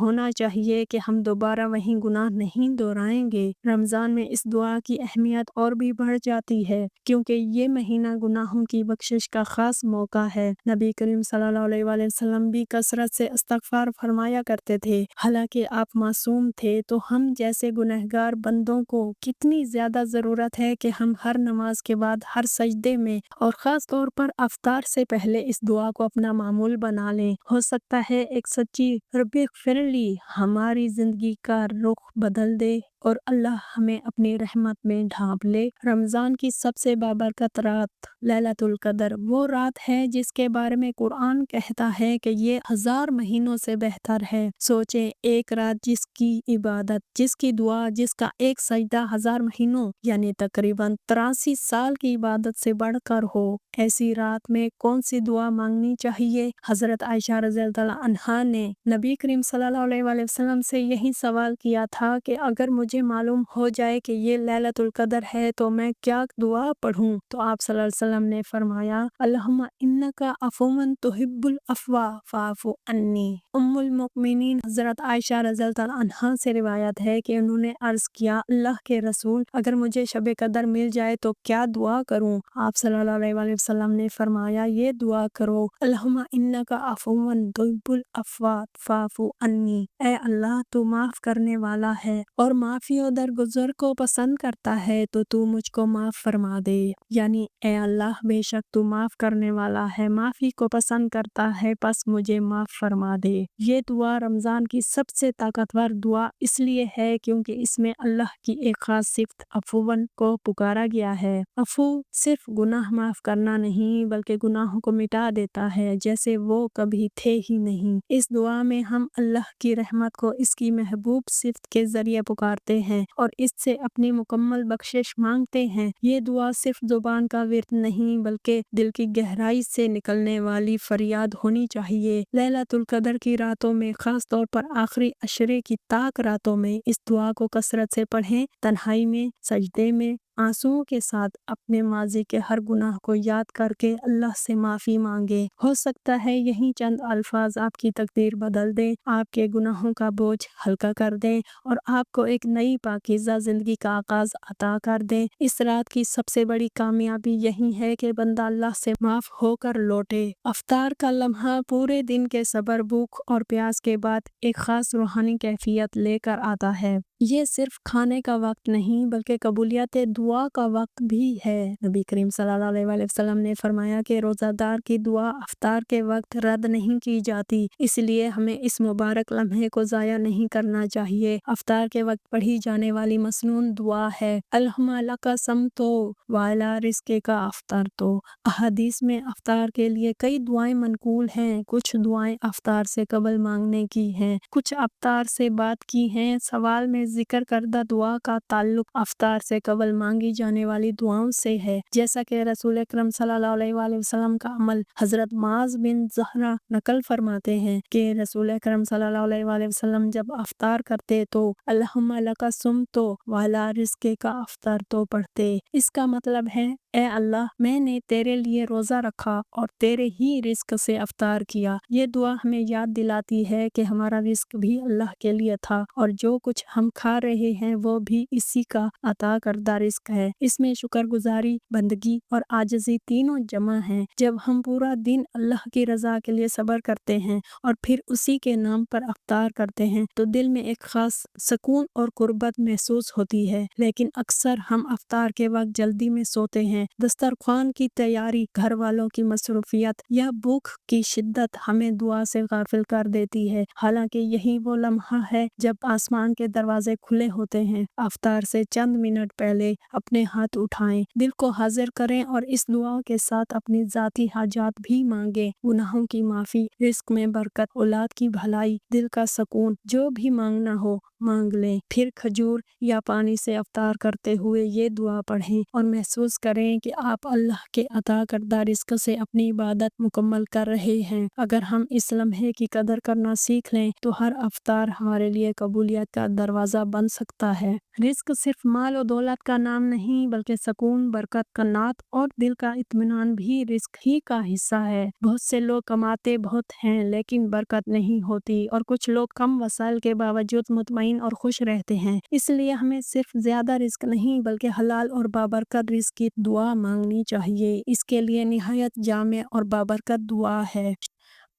ہونا چاہیے کہ ہم دوبارہ وہی گناہ نہیں دہرائیں گے۔ رمضان میں اس دعا کی اہمیت اور بھی بڑھ جاتی ہے کیونکہ یہ مہینہ گناہوں کی بخشش کا خاص موقع ہے۔ نبی کریم صلی اللہ علیہ وآلہ وسلم بھی کثرت سے استغفار فرمایا کرتے تھے۔ حالانکہ آپ معصوم تھے تو ہم جیسے گنہگار بندوں کو کتنی زیادہ ضرورت ہے کہ ہم ہر نماز کے بعد، ہر سجدے میں اور خاص طور پر افطار سے پہلے اس دعا کو اپنا معمول بنا لیں۔ ہو سکتا ہے ایک سچی رب اغفر لی ہماری زندگی کا رخ بدل دے اور اللہ ہمیں اپنی رحمت میں ڈھانپ لے۔ رمضان کی سب سے بابرکت رات لیلۃ القدر وہ رات ہے جس کے بارے میں قرآن کہتا ہے کہ یہ 1000 مہینوں سے بہتر ہے۔ سوچیں، ایک رات جس کی عبادت، جس کی دعا، جس کا ایک سجدہ 1000 مہینوں یعنی تقریباً 83 سال کی عبادت سے بڑھ کر ہو۔ ایسی رات میں کون سی دعا مانگنی چاہیے؟ حضرت عائشہ رضی اللہ عنہا نے نبی کریم صلی اللہ علیہ وآلہ وسلم سے یہی سوال کیا تھا کہ اگر مجھے معلوم ہو جائے کہ یہ لیلۃ القدر ہے تو میں کیا دعا پڑھوں؟ تو آپ صلی اللہ علیہ وسلم نے فرمایا، اللہم انک عفو تحب العفو فاعف عنی۔ ام المؤمنین حضرت عائشہ رضی اللہ عنہا سے روایت ہے کہ انہوں نے عرض کیا، اللہ کے رسول، اگر مجھے شب قدر مل جائے تو کیا دعا کروں؟ آپ صلی اللہ علیہ وآلہ وسلم نے فرمایا، یہ دعا کرو، اللہم انک عفو تحب العفو فاعف عنی۔ اے اللہ، تو معاف کرنے والا ہے اور معافی و درگزر کو پسند کرتا ہے تو تو مجھ کو معاف فرما دے۔ یعنی اے اللہ، بے شک تو معاف کرنے والا ہے، معافی کو پسند کرتا ہے، پس مجھے معاف فرما دے۔ یہ دعا رمضان کی سب سے طاقتور دعا اس لیے ہے کیونکہ اس میں اللہ کی ایک خاص صفت عفوً کو پکارا گیا ہے۔ عفو صرف گناہ معاف کرنا نہیں بلکہ گناہوں کو مٹا دیتا ہے جیسے وہ کبھی تھے ہی نہیں۔ اس دعا میں ہم اللہ کی رحمت کو اس کی محبوب صفت کے ذریعے پکارتے ہیں اور اس سے اپنی مکمل بخشش مانگتے ہیں۔ یہ دعا صرف زبان کا ورد نہیں بلکہ دل کی گہرائی سے نکلنے والی فریاد ہونی چاہیے۔ لیلۃ القدر کی راتوں میں، خاص طور پر آخری عشرے کی تاک راتوں میں اس دعا کو کثرت سے پڑھیں، تنہائی میں، سجدے میں، آنسوؤں کے ساتھ اپنے ماضی کے ہر گناہ کو یاد کر کے اللہ سے معافی مانگے۔ ہو سکتا ہے یہی چند الفاظ آپ کی تقدیر بدل دیں، آپ کے گناہوں کا بوجھ ہلکا کر دیں اور آپ کو ایک نئی پاکیزہ زندگی کا آغاز عطا کر دیں۔ اس رات کی سب سے بڑی کامیابی یہی ہے کہ بندہ اللہ سے معاف ہو کر لوٹے۔ افطار کا لمحہ پورے دن کے صبر، بھوک اور پیاس کے بعد ایک خاص روحانی کیفیت لے کر آتا ہے۔ یہ صرف کھانے کا وقت نہیں بلکہ قبولیت دعا کا وقت بھی ہے۔ نبی کریم صلی اللہ علیہ وآلہ وسلم نے فرمایا کہ روزہ دار کی دعا افطار کے وقت رد نہیں کی جاتی، اس لیے ہمیں اس مبارک لمحے کو ضائع نہیں کرنا چاہیے۔ افطار کے وقت پڑھی جانے والی مسنون دعا ہے، اللہم لک صمت وعلی رزقک افطرت۔ احادیث میں افطار کے لیے کئی دعائیں منقول ہیں۔ کچھ دعائیں افطار سے قبل مانگنے کی ہیں، کچھ افطار سے بعد کی ہیں۔ سوال میں ذکر کردہ دعا کا تعلق افطار سے قبل مانگی جانے والی دعاؤں سے ہے، جیسا کہ رسول اکرم صلی اللہ علیہ وآلہ وسلم کا عمل۔ حضرت معاذ بن زہرہ نقل فرماتے ہیں کہ رسول اکرم صلی اللہ علیہ وآلہ وسلم جب افطار کرتے تو اللہم لک صمت وعلی رزقک افطرت پڑھتے۔ اس کا مطلب ہے، اے اللہ، میں نے تیرے لیے روزہ رکھا اور تیرے ہی رزق سے افطار کیا۔ یہ دعا ہمیں یاد دلاتی ہے کہ ہمارا رزق بھی اللہ کے لیے تھا اور جو کچھ ہم کھا رہے ہیں وہ بھی اسی کا عطا کردہ رزق ہے۔ اس میں شکر گزاری، بندگی اور عاجزی تینوں جمع ہیں۔ جب ہم پورا دن اللہ کی رضا کے لیے صبر کرتے ہیں اور پھر اسی کے نام پر افطار کرتے ہیں تو دل میں ایک خاص سکون اور قربت محسوس ہوتی ہے۔ لیکن اکثر ہم افطار کے وقت جلدی میں سوتے ہیں، دسترخوان کی تیاری، گھر والوں کی مصروفیت یا بھوک کی شدت ہمیں دعا سے غافل کر دیتی ہے۔ حالانکہ یہی وہ لمحہ ہے جب آسمان کے دروازے کھلے ہوتے ہیں۔ افطار سے چند منٹ پہلے اپنے ہاتھ اٹھائیں، دل کو حاضر کریں اور اس دعا کے ساتھ اپنی ذاتی حاجات بھی مانگیں۔ گناہوں کی معافی، رزق میں برکت، اولاد کی بھلائی، دل کا سکون، جو بھی مانگنا ہو مانگ لیں۔ پھر کھجور یا پانی سے افطار کرتے ہوئے یہ دعا پڑھیں اور محسوس کریں کہ آپ اللہ کے عطا کردہ رزق سے اپنی عبادت مکمل کر رہے ہیں۔ اگر ہم اس لمحے کی قدر کرنا سیکھ لیں تو ہر افطار ہمارے لیے قبولیت کا دروازہ دروازہ بن سکتا ہے۔ رزق صرف مال و دولت کا نام نہیں بلکہ سکون، برکت، قناعت اور دل کا اطمینان بھی رزق ہی کا حصہ ہے۔ بہت سے لوگ کماتے بہت ہیں لیکن برکت نہیں ہوتی، اور کچھ لوگ کم وسائل کے باوجود مطمئن اور خوش رہتے ہیں۔ اس لیے ہمیں صرف زیادہ رزق نہیں بلکہ حلال اور بابرکت رزق کی دعا مانگنی چاہیے۔ اس کے لیے نہایت جامع اور بابرکت دعا ہے: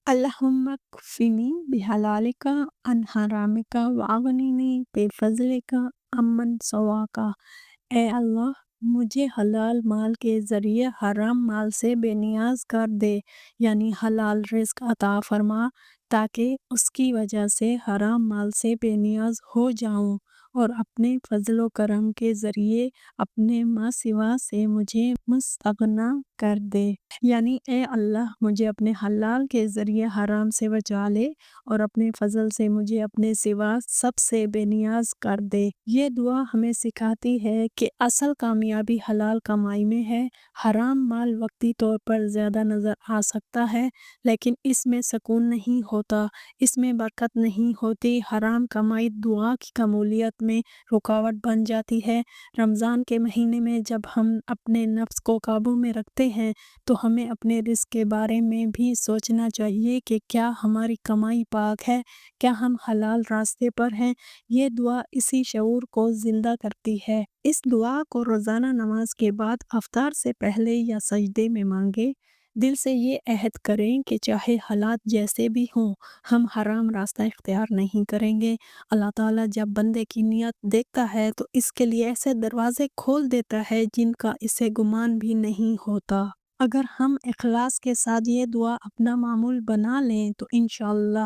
اللہم اکفنی بحلالک عن حرامک واغننی بفضلک عمن سواک۔ اے اللہ، مجھے حلال مال کے ذریعے حرام مال سے بے نیاز کر دے، یعنی حلال رزق عطا فرما تاکہ اس کی وجہ سے حرام مال سے بے نیاز ہو جاؤں، اور اپنے فضل و کرم کے ذریعے اپنے ما سوا سے مجھے مستغنی کر دے، یعنی اے اللہ مجھے اپنے حلال کے ذریعے حرام سے بچا لے اور اپنے فضل سے مجھے اپنے سوا سب سے بے نیاز کر دے۔ یہ دعا ہمیں سکھاتی ہے کہ اصل کامیابی حلال کمائی میں ہے۔ حرام مال وقتی طور پر زیادہ نظر آ سکتا ہے لیکن اس میں سکون نہیں ہوتا، اس میں برکت نہیں ہوتی۔ حرام کمائی دعا کی قبولیت میں رکاوٹ بن جاتی ہے۔ رمضان کے مہینے میں جب ہم اپنے نفس کو قابو میں رکھتے ہیں تو ہمیں اپنے رزق کے بارے میں بھی سوچنا چاہیے کہ کیا ہماری کمائی پاک ہے، کیا ہم حلال راستے پر ہیں۔ یہ دعا اسی شعور کو زندہ کرتی ہے۔ اس دعا کو روزانہ نماز کے بعد، افطار سے پہلے یا سجدے میں مانگیں۔ دل سے یہ عہد کریں کہ چاہے حالات جیسے بھی ہوں، ہم حرام راستہ اختیار نہیں کریں گے۔ اللہ تعالیٰ جب بندے کی نیت دیکھتا ہے تو اس کے لیے ایسے دروازے کھول دیتا ہے جن کا اسے گمان بھی نہیں ہوتا۔ اگر ہم اخلاص کے ساتھ یہ دعا اپنا معمول بنا لیں تو انشاءاللہ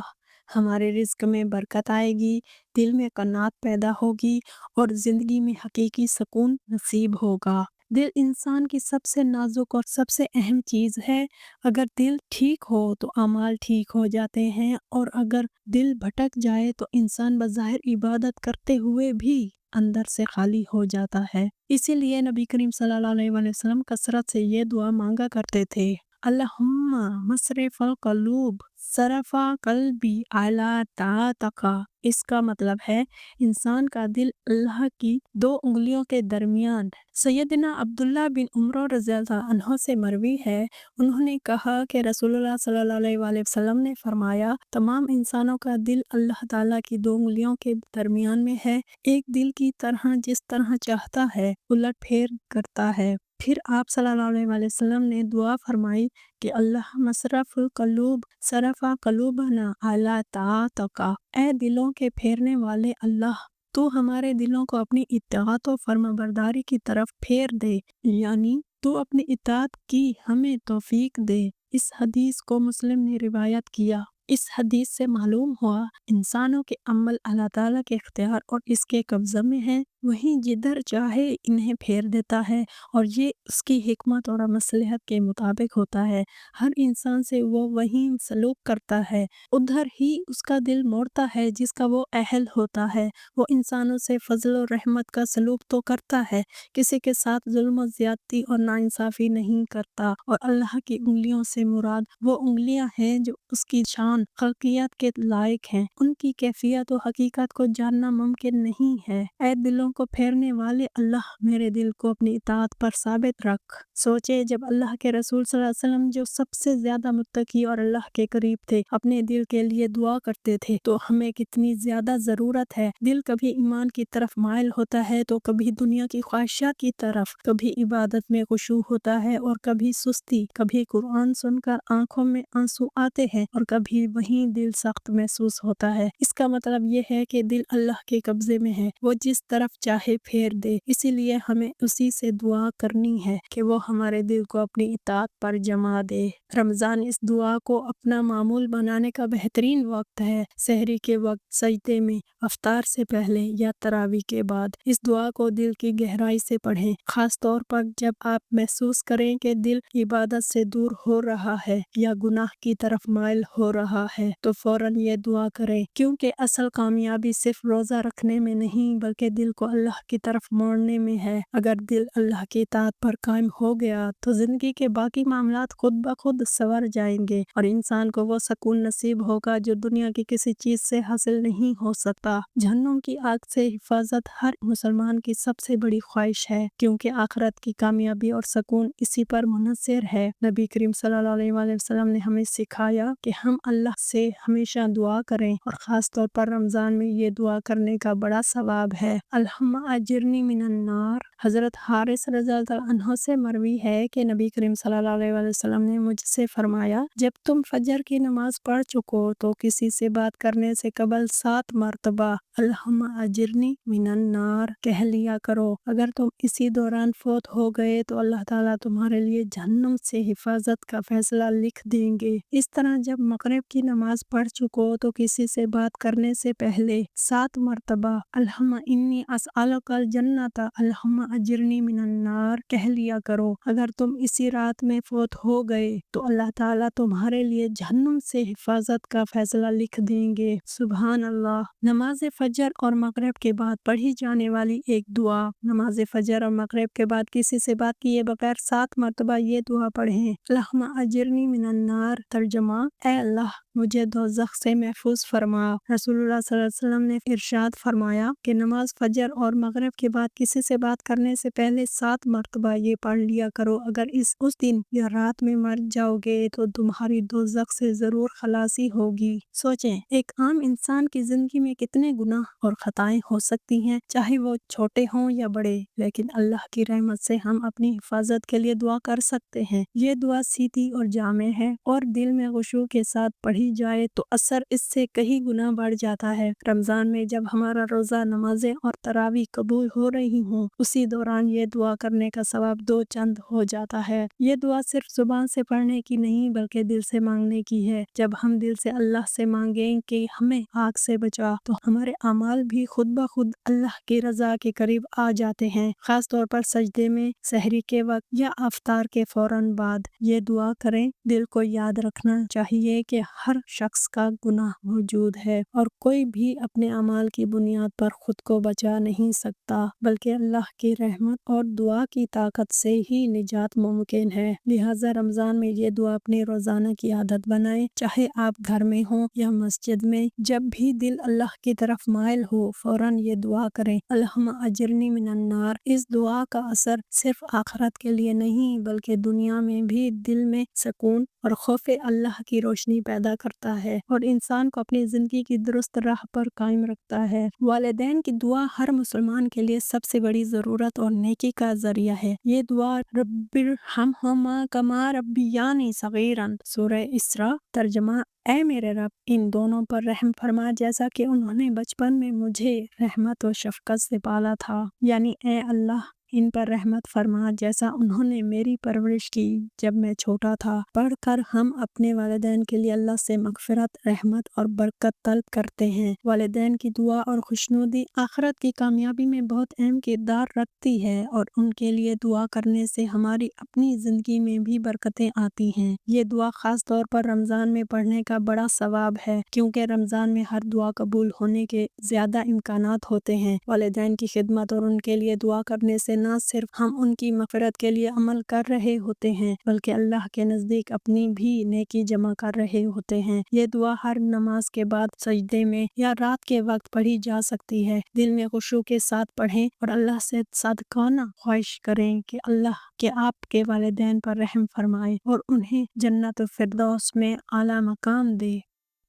ہمارے رزق میں برکت آئے گی، دل میں قناعت پیدا ہوگی اور زندگی میں حقیقی سکون نصیب ہوگا۔ دل انسان کی سب سے نازک اور سب سے اہم چیز ہے۔ اگر دل ٹھیک ہو تو اعمال ٹھیک ہو جاتے ہیں، اور اگر دل بھٹک جائے تو انسان بظاہر عبادت کرتے ہوئے بھی اندر سے خالی ہو جاتا ہے۔ اسی لیے نبی کریم صلی اللہ علیہ وسلم کثرت سے یہ دعا مانگا کرتے تھے: اللہم مصرف القلوب صرف قلبی اعلی طاعتک۔ اس کا مطلب ہے انسان کا دل اللہ کی دو انگلیوں کے درمیان۔ سیدنا عبداللہ بن عمر رضی اللہ عنہ سے مروی ہے، انہوں نے کہا کہ رسول اللہ صلی اللہ علیہ وسلم نے فرمایا: تمام انسانوں کا دل اللہ تعالیٰ کی دو انگلیوں کے درمیان میں ہے، ایک دل کی طرح جس طرح چاہتا ہے الٹ پھیر کرتا ہے۔ پھر آپ صلی اللہ علیہ وسلم نے دعا فرمائی کہ اللہ مصرف القلوب صرف قلوبنا اعلی طاعتک۔ اے دلوں کے پھیرنے والے اللہ، تو ہمارے دلوں کو اپنی اطاعت و فرمانبرداری کی طرف پھیر دے، یعنی تو اپنی اطاعت کی ہمیں توفیق دے۔ اس حدیث کو مسلم نے روایت کیا۔ اس حدیث سے معلوم ہوا انسانوں کے عمل اللہ تعالیٰ کے اختیار اور اس کے قبضہ میں ہیں، وہیں جدھر چاہے انہیں پھیر دیتا ہے، اور یہ اس کی حکمت اور مصلحت کے مطابق ہوتا ہے۔ ہر انسان سے وہ وہیں سلوک کرتا ہے، ادھر ہی اس کا دل موڑتا ہے جس کا وہ اہل ہوتا ہے۔ وہ انسانوں سے فضل و رحمت کا سلوک تو کرتا ہے، کسی کے ساتھ ظلم و زیادتی اور ناانصافی نہیں کرتا، اور اللہ کی انگلیوں سے مراد وہ انگلیاں ہیں جو اس کی شان خلقیات کے لائق ہیں، ان کی کیفیت و حقیقت کو جاننا ممکن نہیں ہے۔ اے دلوں کو پھیرنے والے اللہ، میرے دل کو اپنی اطاعت پر ثابت رکھ۔ سوچے جب اللہ کے رسول صلی اللہ علیہ وسلم جو سب سے زیادہ متقی اور اللہ کے قریب تھے اپنے دل کے لیے دعا کرتے تھے تو ہمیں کتنی زیادہ ضرورت ہے۔ دل کبھی ایمان کی طرف مائل ہوتا ہے تو کبھی دنیا کی خواہشات کی طرف، کبھی عبادت میں خشوع ہوتا ہے اور کبھی سستی، کبھی قرآن سن کر آنکھوں میں آنسو آتے ہیں اور کبھی وہیں دل سخت محسوس ہوتا ہے۔ اس کا مطلب یہ ہے کہ دل اللہ کے قبضے میں ہے، وہ جس طرف چاہے پھیر دے۔ اسی لیے ہمیں اسی سے دعا کرنی ہے کہ وہ ہمارے دل کو اپنی اطاعت پر جما دے۔ رمضان اس دعا کو اپنا معمول بنانے کا بہترین وقت ہے۔ سحری کے وقت، سجدے میں، افطار سے پہلے یا تراویح کے بعد اس دعا کو دل کی گہرائی سے پڑھیں، خاص طور پر جب آپ محسوس کریں کہ دل عبادت سے دور ہو رہا ہے یا گناہ کی طرف مائل ہو رہا رہا ہے تو فوراً یہ دعا کریں، کیونکہ اصل کامیابی صرف روزہ رکھنے میں نہیں بلکہ دل کو اللہ کی طرف موڑنے میں ہے۔ اگر دل اللہ کی اطاعت پر قائم ہو گیا تو زندگی کے باقی معاملات خود بخود سنور جائیں گے اور انسان کو وہ سکون نصیب ہوگا جو دنیا کی کسی چیز سے حاصل نہیں ہو سکتا۔ جہنم کی آگ سے حفاظت ہر مسلمان کی سب سے بڑی خواہش ہے، کیونکہ آخرت کی کامیابی اور سکون اسی پر منحصر ہے۔ نبی کریم صلی اللہ علیہ وآلہ وسلم نے ہمیں سکھایا کہ ہم اللہ سے ہمیشہ دعا کریں، اور خاص طور پر رمضان میں یہ دعا کرنے کا بڑا ثواب ہے۔ اللہم اجرنی من النار۔ حضرت حارث رضی اللہ عنہ سے مروی ہے کہ نبی کریم صلی اللہ علیہ وآلہ وسلم نے مجھ سے فرمایا، جب تم فجر کی نماز پڑھ چکو تو کسی سے بات کرنے سے قبل 7 مرتبہ اللہم اجرنی من النار کہہ لیا کرو۔ اگر تم اسی دوران فوت ہو گئے تو اللہ تعالیٰ تمہارے لیے جہنم سے حفاظت کا فیصلہ لکھ دیں گے۔ اس طرح جب مغرب کی نماز پڑھ چکو تو کسی سے بات کرنے سے پہلے 7 مرتبہ اللہم انی اسألک الجنۃ اللہم اجرنی من النار کہہ لیا کرو۔ اگر تم اسی رات میں فوت ہو گئے تو اللہ تعالیٰ تمہارے لیے جہنم سے حفاظت کا فیصلہ لکھ دیں گے۔ سبحان اللہ۔ نماز فجر اور مغرب کے بعد پڑھی جانے والی ایک دعا۔ نماز فجر اور مغرب کے بعد کسی سے بات کیے بغیر 7 مرتبہ یہ دعا پڑھیں۔ اللہم اجرنی من النار۔ ترجمہ: اے اللہ مجھے دوزخ سے محفوظ فرما۔ رسول اللہ صلی اللہ علیہ وسلم نے ارشاد فرمایا کہ نماز فجر اور مغرب کے بعد کسی سے بات کرنے سے پہلے 7 مرتبہ یہ پڑھ لیا کرو۔ اگر اس دن یا رات میں مر جاؤ گے تو تمہاری دوزخ سے ضرور خلاصی ہوگی۔ سوچیں، ایک عام انسان کی زندگی میں کتنے گناہ اور خطائیں ہو سکتی ہیں، چاہے وہ چھوٹے ہوں یا بڑے، لیکن اللہ کی رحمت سے ہم اپنی حفاظت کے لیے دعا کر سکتے ہیں۔ یہ دعا سیدھی اور جامع ہے، اور دل میں خشوع کے ساتھ پڑھی جائے تو اثر اس سے کئی گنا بڑھ جاتا ہے۔ رمضان میں جب ہمارا روزہ، نمازیں اور تراویح قبول ہو رہی ہوں، اسی دوران یہ دعا کرنے کا ثواب 2 چند ہو جاتا ہے۔ یہ دعا صرف زبان سے پڑھنے کی نہیں بلکہ دل سے مانگنے کی ہے۔ جب ہم دل سے اللہ سے مانگیں کہ ہمیں آگ سے بچا تو ہمارے اعمال بھی خود بخود اللہ کی رضا کے قریب آ جاتے ہیں۔ خاص طور پر سجدے میں، سحری کے وقت یا افطار کے فوراً بعد یہ دعا کریں۔ دل کو یاد رکھنا چاہیے کہ ہر شخص کا گناہ موجود ہے اور کوئی بھی اپنے اعمال کی بنیاد پر خود کو بچا نہیں سکتا، بلکہ اللہ کی رحمت اور دعا کی طاقت سے ہی نجات ممکن ہے۔ لہٰذا رمضان میں یہ دعا اپنی روزانہ کی عادت بنائیں، چاہے آپ گھر میں ہوں یا مسجد میں۔ جب بھی دل اللہ کی طرف مائل ہو فوراً یہ دعا کریں، اللہم اجرنی من النار۔ اس دعا کا اثر صرف آخرت کے لیے نہیں بلکہ دنیا میں بھی دل میں سکون اور خوف اللہ کی روشنی پیدا کرتا ہے اور انسان کو اپنی زندگی کی درست راہ پر قائم رکھتا ہے۔ والدین کی دعا ہر مسلمان کے لیے سب سے بڑی ضرورت اور نیکی کا ذریعہ ہے۔ یہ دعا رب ارحمہما کما ربیانی صغیرا، سورہ اسراء۔ ترجمہ: اے میرے رب، ان دونوں پر رحم فرما جیسا کہ انہوں نے بچپن میں مجھے رحمت و شفقت سے پالا تھا، یعنی اے اللہ ان پر رحمت فرما جیسا انہوں نے میری پرورش کی جب میں چھوٹا تھا۔ پڑھ کر ہم اپنے والدین کے لیے اللہ سے مغفرت، رحمت اور برکت طلب کرتے ہیں۔ والدین کی دعا اور خوشنودی آخرت کی کامیابی میں بہت اہم کردار رکھتی ہے، اور ان کے لیے دعا کرنے سے ہماری اپنی زندگی میں بھی برکتیں آتی ہیں۔ یہ دعا خاص طور پر رمضان میں پڑھنے کا بڑا ثواب ہے، کیونکہ رمضان میں ہر دعا قبول ہونے کے زیادہ امکانات ہوتے ہیں۔ والدین کی خدمت اور ان کے لیے دعا کرنے سے نہ صرف ہم ان کی مغفرت کے لیے عمل کر رہے ہوتے ہیں بلکہ اللہ کے نزدیک اپنی بھی نیکی جمع کر رہے ہوتے ہیں۔ یہ دعا ہر نماز کے بعد، سجدے میں یا رات کے وقت پڑھی جا سکتی ہے۔ دل میں خشوع کے ساتھ پڑھیں اور اللہ سے صادقانہ خواہش کریں کہ اللہ کہ آپ کے والدین پر رحم فرمائے اور انہیں جنت الفردوس میں اعلیٰ مقام دے۔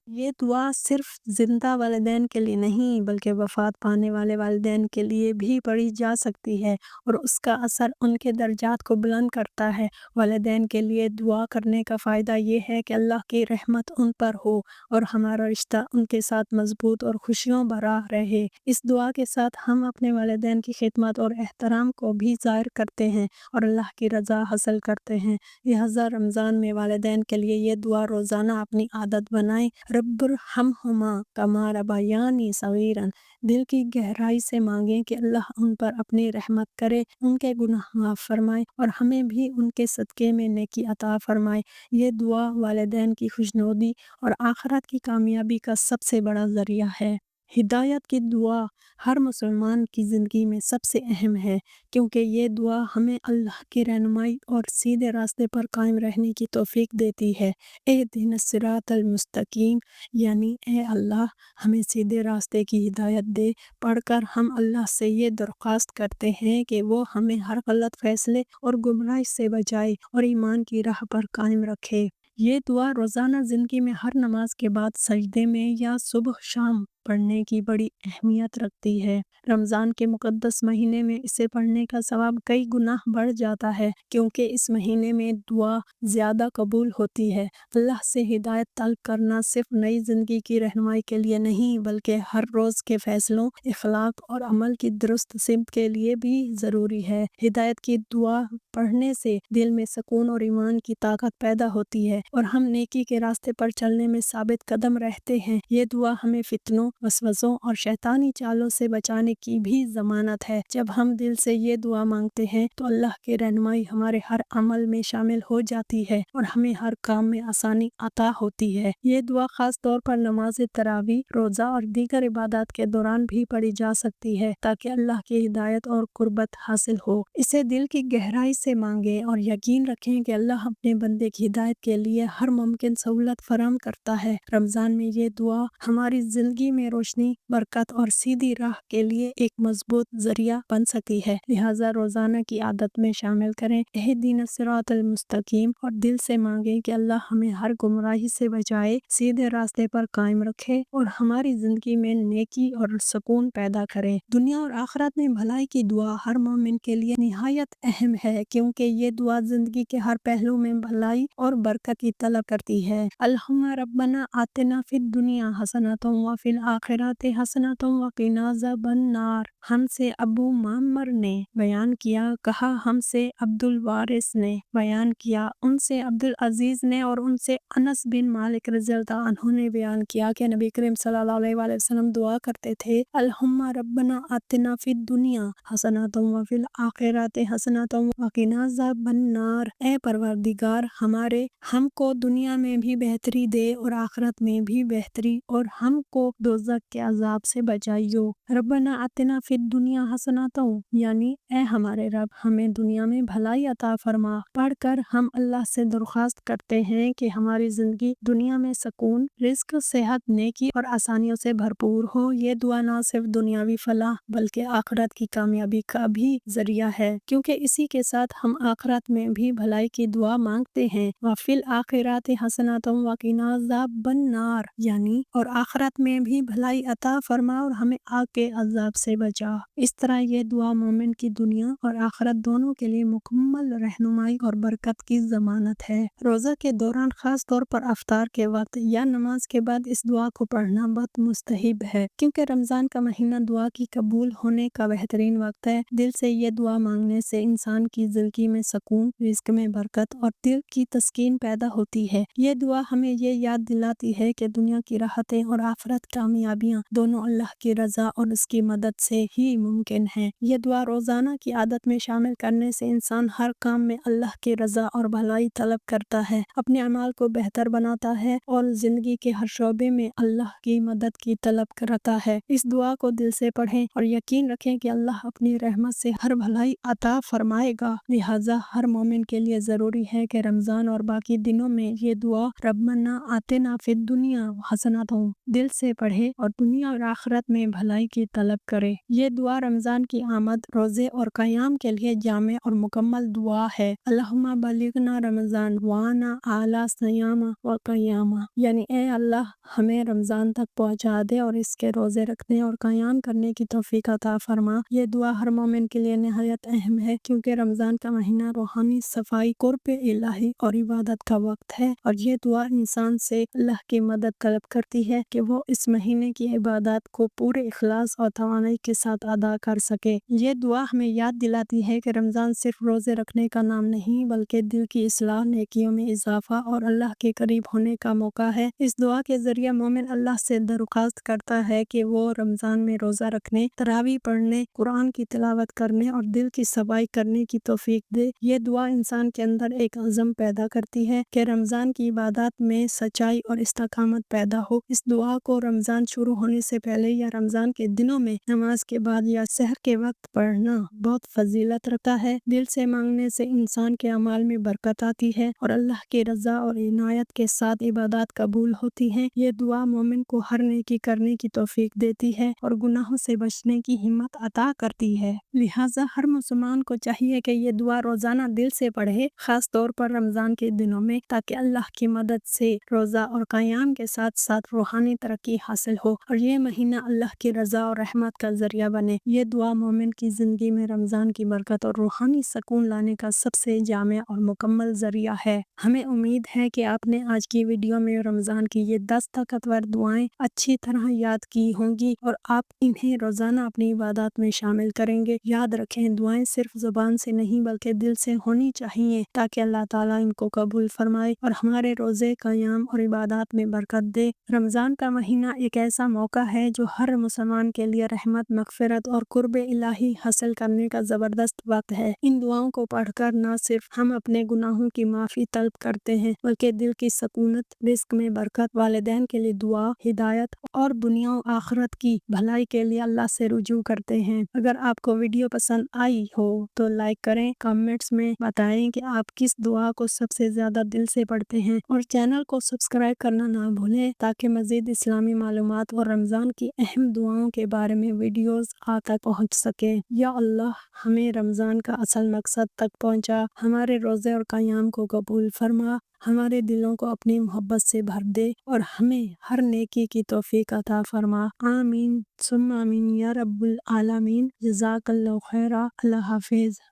یہ دعا صرف زندہ والدین کے لیے نہیں بلکہ وفات پانے والے والدین کے لیے بھی پڑھی جا سکتی ہے، اور اس کا اثر ان کے درجات کو بلند کرتا ہے۔ والدین کے لیے دعا کرنے کا فائدہ یہ ہے کہ اللہ کی رحمت ان پر ہو اور ہمارا رشتہ ان کے ساتھ مضبوط اور خوشیوں بھرا رہے۔ اس دعا کے ساتھ ہم اپنے والدین کی خدمت اور احترام کو بھی ظاہر کرتے ہیں اور اللہ کی رضا حاصل کرتے ہیں۔ لہٰذا رمضان میں والدین کے لیے یہ دعا روزانہ اپنی عادت بنائیں۔ رب ارحمہما کما ربیانی صغیرا، دل کی گہرائی سے مانگیں کہ اللہ ان پر اپنی رحمت کرے، ان کے گناہ معاف فرمائے اور ہمیں بھی ان کے صدقے میں نیکی عطا فرمائے۔ یہ دعا والدین کی خوشنودی اور آخرت کی کامیابی کا سب سے بڑا ذریعہ ہے۔ ہدایت کی دعا ہر مسلمان کی زندگی میں سب سے اہم ہے، کیونکہ یہ دعا ہمیں اللہ کی رہنمائی اور سیدھے راستے پر قائم رہنے کی توفیق دیتی ہے۔ اہدنا الصراط المستقیم، یعنی اے اللہ ہمیں سیدھے راستے کی ہدایت دے، پڑھ کر ہم اللہ سے یہ درخواست کرتے ہیں کہ وہ ہمیں ہر غلط فیصلے اور گمراہی سے بچائے اور ایمان کی راہ پر قائم رکھے۔ یہ دعا روزانہ زندگی میں ہر نماز کے بعد سجدے میں یا صبح شام پڑھنے کی بڑی اہمیت رکھتی ہے۔ رمضان کے مقدس مہینے میں اسے پڑھنے کا ثواب کئی گنا بڑھ جاتا ہے، کیونکہ اس مہینے میں دعا زیادہ قبول ہوتی ہے۔ اللہ سے ہدایت طلب کرنا صرف نئی زندگی کی رہنمائی کے لیے نہیں، بلکہ ہر روز کے فیصلوں، اخلاق اور عمل کی درست سمت کے لیے بھی ضروری ہے۔ ہدایت کی دعا پڑھنے سے دل میں سکون اور ایمان کی طاقت پیدا ہوتی ہے اور ہم نیکی کے راستے پر چلنے میں ثابت قدم رہتے ہیں۔ یہ دعا ہمیں فتنوں، وسوسوں اور شیطانی چالوں سے بچانے کی بھی ضمانت ہے۔ جب ہم دل سے یہ دعا مانگتے ہیں تو اللہ کی رہنمائی ہمارے ہر عمل میں شامل ہو جاتی ہے اور ہمیں ہر کام میں آسانی عطا ہوتی ہے۔ یہ دعا خاص طور پر نماز تراویح، روزہ اور دیگر عبادات کے دوران بھی پڑھی جا سکتی ہے، تاکہ اللہ کی ہدایت اور قربت حاصل ہو۔ اسے دل کی گہرائی سے مانگیں اور یقین رکھیں کہ اللہ اپنے بندے کی ہدایت کے لیے ہر ممکن سہولت فراہم کرتا ہے۔ رمضان میں یہ دعا ہماری زندگی میں روشنی، برکت اور سیدھی راہ کے لیے ایک مضبوط ذریعہ بن سکتی ہے، لہٰذا روزانہ کی عادت میں شامل کریں۔ اہدنا الصراط المستقیم، اور دل سے مانگیں کہ اللہ ہمیں ہر گمراہی سے بچائے، سیدھے راستے پر قائم رکھے اور ہماری زندگی میں نیکی اور سکون پیدا کرے۔ دنیا اور آخرت میں بھلائی کی دعا ہر مومن کے لیے نہایت اہم ہے، کیونکہ یہ دعا زندگی کے ہر پہلو میں بھلائی اور برکت کی طلب کرتی ہے۔ اللہم ربنا آتنا فی الدنیا حسنۃ وفی الآخرۃ حسنۃ وقنا عذاب النار۔ ہم سے ابو معمر نے بیان کیا، کہا ہم سے عبد الوارث نے بیان کیا، ان سے عبد العزیز نے اور ان سے انس بن مالک رضی اللہ عنہ نے بیان کیا کہ نبی کریم صلی اللہ علیہ وآلہ وسلم دعا کرتے تھے، اللہم ربنا آتنا فی الدنیا حسنۃ وفی الآخرۃ حسنۃ وقنا عذاب النار۔ اے پروردگار ہمارے، ہم کو دنیا میں بھی بہتری دے اور آخرت میں بھی بہتری، اور ہم کو دوزخ کے عذاب سے بچائیو۔ ربنا آتنا فی الدنیا حسنۃ، یعنی اے ہمارے رب ہمیں دنیا میں بھلائی عطا فرما۔ پڑھ کر ہم اللہ سے درخواست کرتے ہیں کہ ہماری زندگی دنیا میں سکون، رزق، صحت، نیکی اور آسانیوں سے بھرپور ہو۔ یہ دعا نہ صرف دنیاوی فلاح بلکہ آخرت کی کامیابی کا بھی ذریعہ ہے، کیونکہ اسی کے ساتھ ہم آخرت میں بھی بھلائی کی دعا مانگتے ہیں۔ وفی الآخرۃ حسنۃ وقنا عذاب النار، یعنی اور آخرت میں بھی بھلائی عطا فرما اور ہمیں آگ کے عذاب سے بچا۔ اس طرح یہ دعا مومن کی دنیا اور آخرت دونوں کے لیے مکمل رہنمائی اور برکت کی ضمانت ہے۔ روزہ کے دوران خاص طور پر افطار کے وقت یا نماز کے بعد اس دعا کو پڑھنا بہت مستحب ہے، کیونکہ رمضان کا مہینہ دعا کی قبول ہونے کا بہترین وقت ہے۔ دل سے یہ دعا مانگنے سے انسان کی زندگی میں سکون، رزق میں برکت اور دل کی تسکین پیدا ہوتی ہے۔ یہ دعا ہمیں یہ یاد دلاتی ہے کہ دنیا کی راحتیں اور آخرت کی کامیابیاں دونوں اللہ کی رضا اور اس کی مدد سے ہی ممکن ہیں۔ یہ دعا روزانہ کی عادت میں شامل کرنے سے انسان ہر کام میں اللہ کی رضا اور بھلائی طلب کرتا ہے، اپنے اعمال کو بہتر بناتا ہے اور زندگی کے ہر شعبے میں اللہ کی مدد کی طلب کرتا ہے۔ اس دعا کو دل سے پڑھیں اور یقین رکھیں کہ اللہ اپنی رحمت سے ہر بھلائی عطا فرمائے گا۔ لہٰذا ہر مومن کے لیے ضروری ہے کہ رمضان اور باقی دنوں میں یہ دعا ربنا آتنا فی الدنیا حسنۃ دل سے پڑھے اور دنیا اور آخرت میں بھلائی کی طلب کرے۔ یہ دعا رمضان کی آمد، روزے اور قیام کے لیے جامع اور مکمل دعا ہے۔ اللہم بلغنا رمضان وانا اعلی صیام و قیام، یعنی اے اللہ ہمیں رمضان تک پہنچا دے اور اس کے روزے رکھنے اور قیام کرنے کی توفیق عطا فرما۔ یہ دعا ہر مومن کے لیے نہایت اہم ہے، کیونکہ رمضان کا مہینہ روحانی صفائی، قرب الہی اور عبادت کا وقت ہے، اور یہ دعا انسان سے اللہ کی مدد طلب کرتی ہے کہ وہ اس مہینے مہینے کی عبادات کو پورے اخلاص اور توانائی کے ساتھ ادا کر سکے۔ یہ دعا ہمیں یاد دلاتی ہے کہ رمضان صرف روزے رکھنے کا نام نہیں بلکہ دل کی اصلاح، نیکیوں میں اضافہ اور اللہ کے قریب ہونے کا موقع ہے۔ اس دعا کے ذریعے مومن اللہ سے درخواست کرتا ہے کہ وہ رمضان میں روزہ رکھنے، تراویح پڑھنے، قرآن کی تلاوت کرنے اور دل کی صفائی کرنے کی توفیق دے۔ یہ دعا انسان کے اندر ایک عزم پیدا کرتی ہے کہ رمضان کی عبادات میں سچائی اور استقامت پیدا ہو۔ اس دعا کو رمضان شروع ہونے سے پہلے یا رمضان کے دنوں میں نماز کے بعد یا سحر کے وقت پڑھنا بہت فضیلت رکھتا ہے۔ دل سے مانگنے سے انسان کے اعمال میں برکت آتی ہے اور اللہ کی رضا اور عنایت کے ساتھ عبادات قبول ہوتی ہیں۔ یہ دعا مومن کو ہر نیکی کرنے کی توفیق دیتی ہے اور گناہوں سے بچنے کی ہمت عطا کرتی ہے۔ لہٰذا ہر مسلمان کو چاہیے کہ یہ دعا روزانہ دل سے پڑھے، خاص طور پر رمضان کے دنوں میں، تاکہ اللہ کی مدد سے روزہ اور قیام کے ساتھ ساتھ روحانی ترقی حاصل ہو اور یہ مہینہ اللہ کی رضا اور رحمت کا ذریعہ بنے۔ یہ دعا مومن کی زندگی میں رمضان کی برکت اور روحانی سکون لانے کا سب سے جامع اور مکمل ذریعہ ہے۔ ہمیں امید ہے کہ آپ نے آج کی ویڈیو میں رمضان کی یہ 10 طاقتور دعائیں اچھی طرح یاد کی ہوں گی اور آپ انہیں روزانہ اپنی عبادات میں شامل کریں گے۔ یاد رکھیں، دعائیں صرف زبان سے نہیں بلکہ دل سے ہونی چاہیے تاکہ اللہ تعالیٰ ان کو قبول فرمائے اور ہمارے روزے، قیام اور عبادات میں برکت دے۔ رمضان کا مہینہ ایک ایسا موقع ہے جو ہر مسلمان کے لیے رحمت، مغفرت اور قرب الہی حاصل کرنے کا زبردست وقت ہے۔ ان دعاؤں کو پڑھ کر نہ صرف ہم اپنے گناہوں کی معافی طلب کرتے ہیں بلکہ دل کی سکونت، رزق میں برکت، والدین کے لیے دعا، ہدایت اور دنیا و آخرت کی بھلائی کے لیے اللہ سے رجوع کرتے ہیں۔ اگر آپ کو ویڈیو پسند آئی ہو تو لائک کریں، کامنٹس میں بتائیں کہ آپ کس دعا کو سب سے زیادہ دل سے پڑھتے ہیں اور چینل کو سبسکرائب کرنا نہ بھولیں تاکہ مزید اسلامی معلومات اور رمضان کی اہم دعاؤں کے بارے میں ویڈیوز آپ تک پہنچ سکے۔ یا اللہ ہمیں رمضان کا اصل مقصد تک پہنچا، ہمارے روزے اور قیام کو قبول فرما، ہمارے دلوں کو اپنی محبت سے بھر دے اور ہمیں ہر نیکی کی توفیق عطا فرما۔ آمین ثم آمین یا رب العالمین۔ جزاک اللہ خیرہ۔ اللہ حافظ۔